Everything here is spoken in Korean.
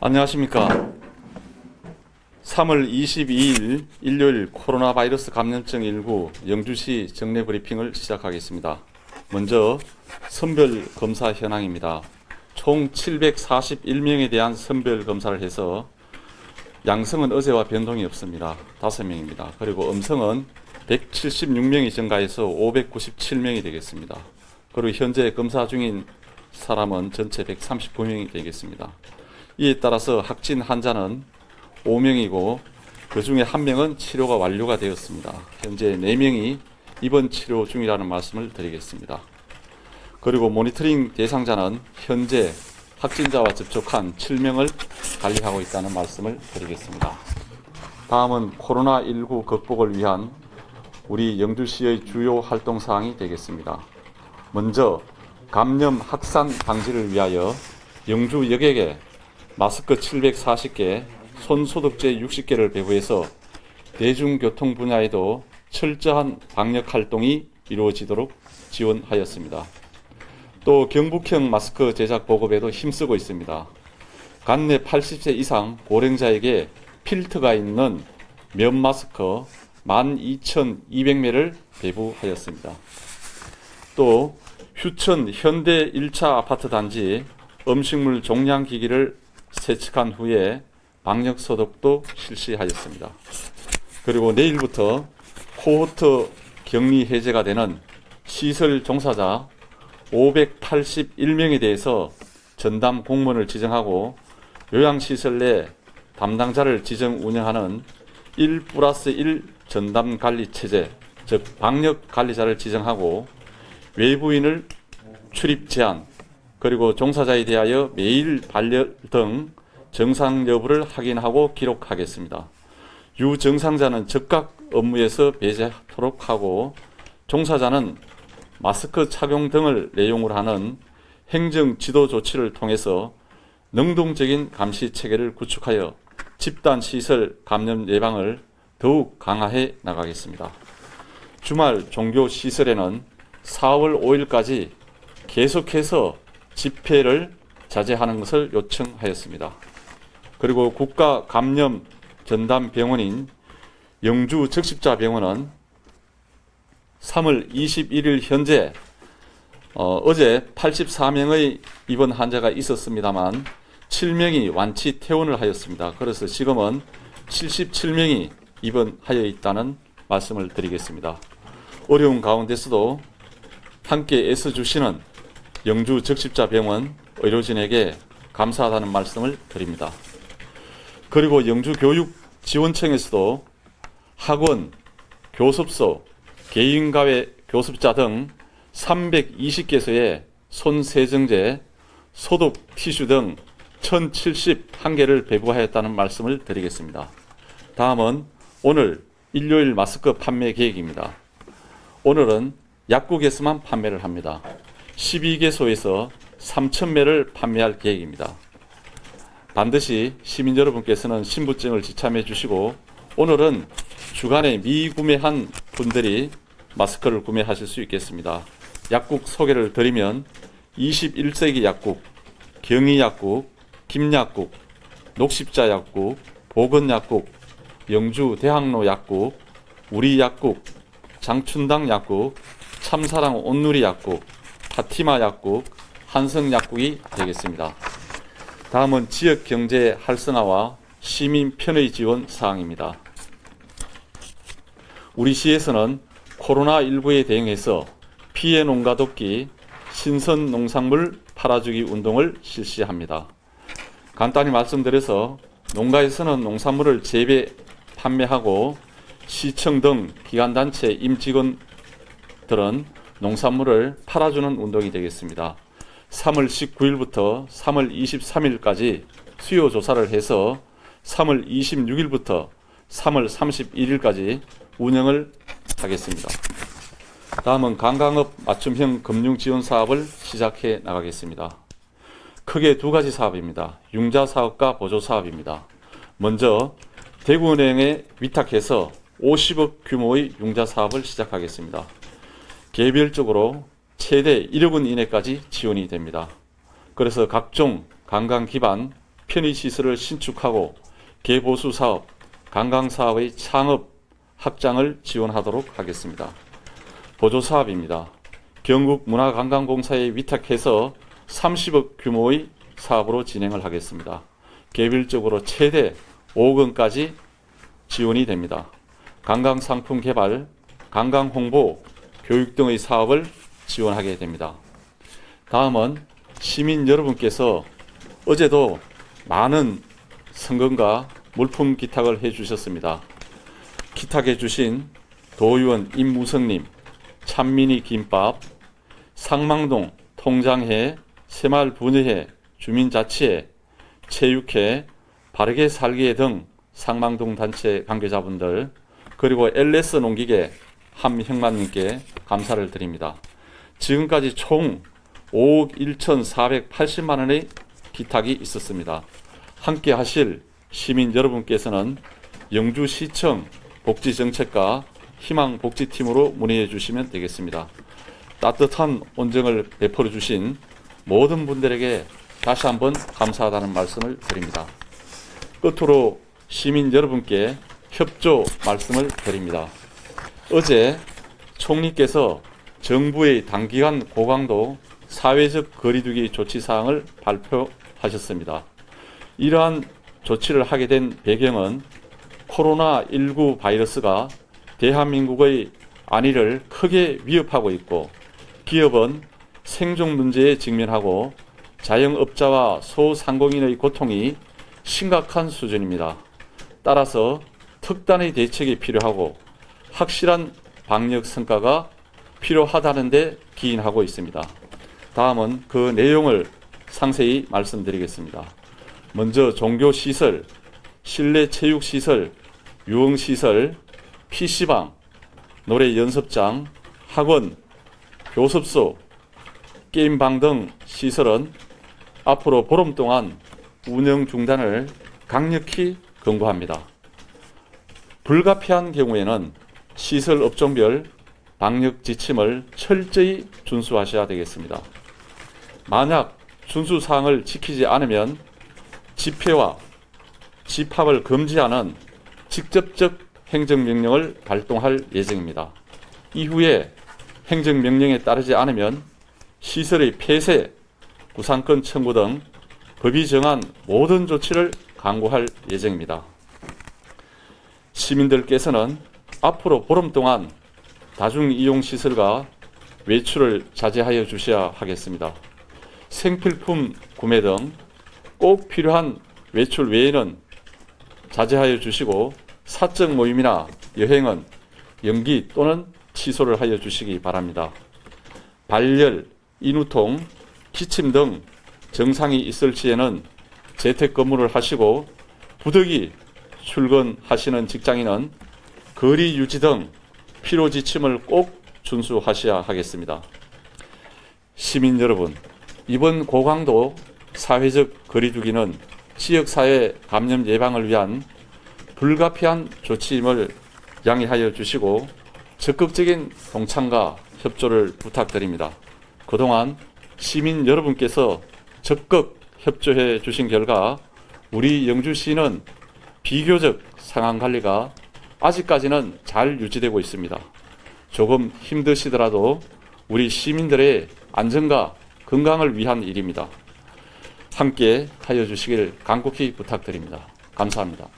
안녕하십니까. 3월 22일 일요일 코로나 바이러스 감염증 19 영주시 정례 브리핑을 시작하겠습니다. 먼저 선별 검사 현황입니다. 총 741명에 대한 선별 검사를 해서 양성은 어제와 변동이 없습니다. 5명입니다. 그리고 음성은 176명이 증가해서 597명이 되겠습니다. 그리고 현재 검사 중인 사람은 전체 139명이 되겠습니다. 이에 따라서 확진 환자는 5명이고 그 중에 1명은 치료가 완료가 되었습니다. 현재 4명이 입원 치료 중이라는 말씀을 드리겠습니다. 그리고 모니터링 대상자는 현재 확진자와 접촉한 7명을 관리하고 있다는 말씀을 드리겠습니다. 다음은 코로나19 극복을 위한 우리 영주시의 주요 활동사항이 되겠습니다. 먼저 감염 확산 방지를 위하여 영주 여객에 마스크 740개, 손소독제 60개를 배부해서 대중교통 분야에도 철저한 방역 활동이 이루어지도록 지원하였습니다. 또 경북형 마스크 제작 보급에도 힘쓰고 있습니다. 관내 80세 이상 고령자에게 필터가 있는 면 마스크 12,200매를 배부하였습니다. 또 휴천 현대 1차 아파트 단지 음식물 종량기기를 세척한 후에 방역 소독도 실시하였습니다. 그리고 내일부터 코호트 격리 해제가 되는 시설 종사자 581명에 대해서 전담 공무원을 지정하고 요양시설 내 담당자를 지정 운영하는 1+1 전담 관리 체제, 즉 방역 관리자를 지정하고 외부인을 출입 제한, 그리고 종사자에 대하여 매일 발열 등 정상 여부를 확인하고 기록하겠습니다. 유정상자는 즉각 업무에서 배제하도록 하고 종사자는 마스크 착용 등을 내용으로 하는 행정 지도 조치를 통해서 능동적인 감시 체계를 구축하여 집단 시설 감염 예방을 더욱 강화해 나가겠습니다. 주말 종교 시설에는 4월 5일까지 계속해서 집회를 자제하는 것을 요청하였습니다. 그리고 국가 감염 전담 병원인 영주 적십자병원은 3월 21일 현재 어제 84명의 입원 환자가 있었습니다만 7명이 완치 퇴원을 하였습니다. 그래서 지금은 77명이 입원하여 있다는 말씀을 드리겠습니다. 어려운 가운데서도 함께 애써주시는 영주 적십자병원 의료진에게 감사하다는 말씀을 드립니다. 그리고 영주교육지원청에서도 학원, 교습소, 개인과외 교습자 등 320개소에 손세정제, 소독 티슈 등 1071개를 배부하였다는 말씀을 드리겠습니다. 다음은 오늘 일요일 마스크 판매 계획입니다. 오늘은 약국에서만 판매를 합니다. 12개소에서 3,000매를 판매할 계획입니다. 반드시 시민 여러분께서는 신분증을 지참해 주시고 오늘은 주간에 미구매한 분들이 마스크를 구매하실 수 있겠습니다. 약국 소개를 드리면 21세기 약국, 경희약국, 김약국, 녹십자약국, 보건약국, 영주대학로 약국, 우리약국, 장춘당 약국, 참사랑 온누리 약국, 파티마 약국, 한성 약국이 되겠습니다. 다음은 지역 경제 활성화와 시민 편의 지원 사항입니다. 우리 시에서는 코로나19에 대응해서 피해 농가 돕기 신선 농산물 팔아주기 운동을 실시합니다. 간단히 말씀드려서 농가에서는 농산물을 재배, 판매하고 시청 등 기관단체 임직원들은 농산물을 팔아주는 운동이 되겠습니다. 3월 19일부터 3월 23일까지 수요 조사를 해서 3월 26일부터 3월 31일까지 운영을 하겠습니다. 다음은 관광업 맞춤형 금융 지원 사업을 시작해 나가겠습니다. 크게 두 가지 사업입니다. 융자 사업과 보조 사업입니다. 먼저 대구은행에 위탁해서 50억 규모의 융자 사업을 시작하겠습니다. 개별적으로 최대 1억 원 이내까지 지원이 됩니다. 그래서 각종 관광 기반 편의시설을 신축하고 개보수 사업, 관광사업의 창업, 확장을 지원하도록 하겠습니다. 보조사업입니다. 경북문화관광공사에 위탁해서 30억 규모의 사업으로 진행을 하겠습니다. 개별적으로 최대 5억 원까지 지원이 됩니다. 관광상품 개발, 관광홍보, 교육 등의 사업을 지원하게 됩니다. 다음은 시민 여러분께서 어제도 많은 성금과 물품 기탁을 해주셨습니다. 기탁해 주신 도의원 임무성님, 찬미니 김밥, 상망동 통장회, 새마을분여회, 주민자치회, 체육회, 바르게 살기회 등 상망동 단체 관계자분들, 그리고 LS 농기계 함형만님께 감사를 드립니다. 지금까지 총 5억 1,480만 원의 기탁이 있었습니다. 함께 하실 시민 여러분께서는 영주시청 복지정책과 희망복지팀으로 문의해 주시면 되겠습니다. 따뜻한 온정을 베풀어 주신 모든 분들에게 다시 한번 감사하다는 말씀을 드립니다. 끝으로 시민 여러분께 협조 말씀을 드립니다. 어제 총리께서 정부의 단기간 고강도 사회적 거리두기 조치사항을 발표하셨습니다. 이러한 조치를 하게 된 배경은 코로나19 바이러스가 대한민국의 안위를 크게 위협하고 있고 기업은 생존 문제에 직면하고 자영업자와 소상공인의 고통이 심각한 수준입니다. 따라서 특단의 대책이 필요하고 확실한 방역 성과가 필요하다는 데 기인하고 있습니다. 다음은 그 내용을 상세히 말씀드리겠습니다. 먼저 종교시설, 실내 체육시설, 유흥시설, PC방, 노래 연습장, 학원, 교습소, 게임방 등 시설은 앞으로 보름 동안 운영 중단을 강력히 권고합니다. 불가피한 경우에는 시설 업종별 방역 지침을 철저히 준수하셔야 되겠습니다. 만약 준수사항을 지키지 않으면 집회와 집합을 금지하는 직접적 행정명령을 발동할 예정입니다. 이후에 행정명령에 따르지 않으면 시설의 폐쇄, 구상권 청구 등 법이 정한 모든 조치를 강구할 예정입니다. 시민들께서는 앞으로 보름 동안 다중이용시설과 외출을 자제하여 주셔야 하겠습니다. 생필품 구매 등 꼭 필요한 외출 외에는 자제하여 주시고 사적 모임이나 여행은 연기 또는 취소를 하여 주시기 바랍니다. 발열, 인후통, 기침 등 증상이 있을 시에는 재택근무를 하시고 부득이 출근하시는 직장인은 거리 유지 등 필요지침을 꼭 준수하셔야 하겠습니다. 시민 여러분, 이번 고강도 사회적 거리두기는 지역사회 감염 예방을 위한 불가피한 조치임을 양해하여 주시고 적극적인 동참과 협조를 부탁드립니다. 그동안 시민 여러분께서 적극 협조해 주신 결과 우리 영주시는 비교적 상황관리가 아직까지는 잘 유지되고 있습니다. 조금 힘드시더라도 우리 시민들의 안전과 건강을 위한 일입니다. 함께 하여 주시길 간곡히 부탁드립니다. 감사합니다.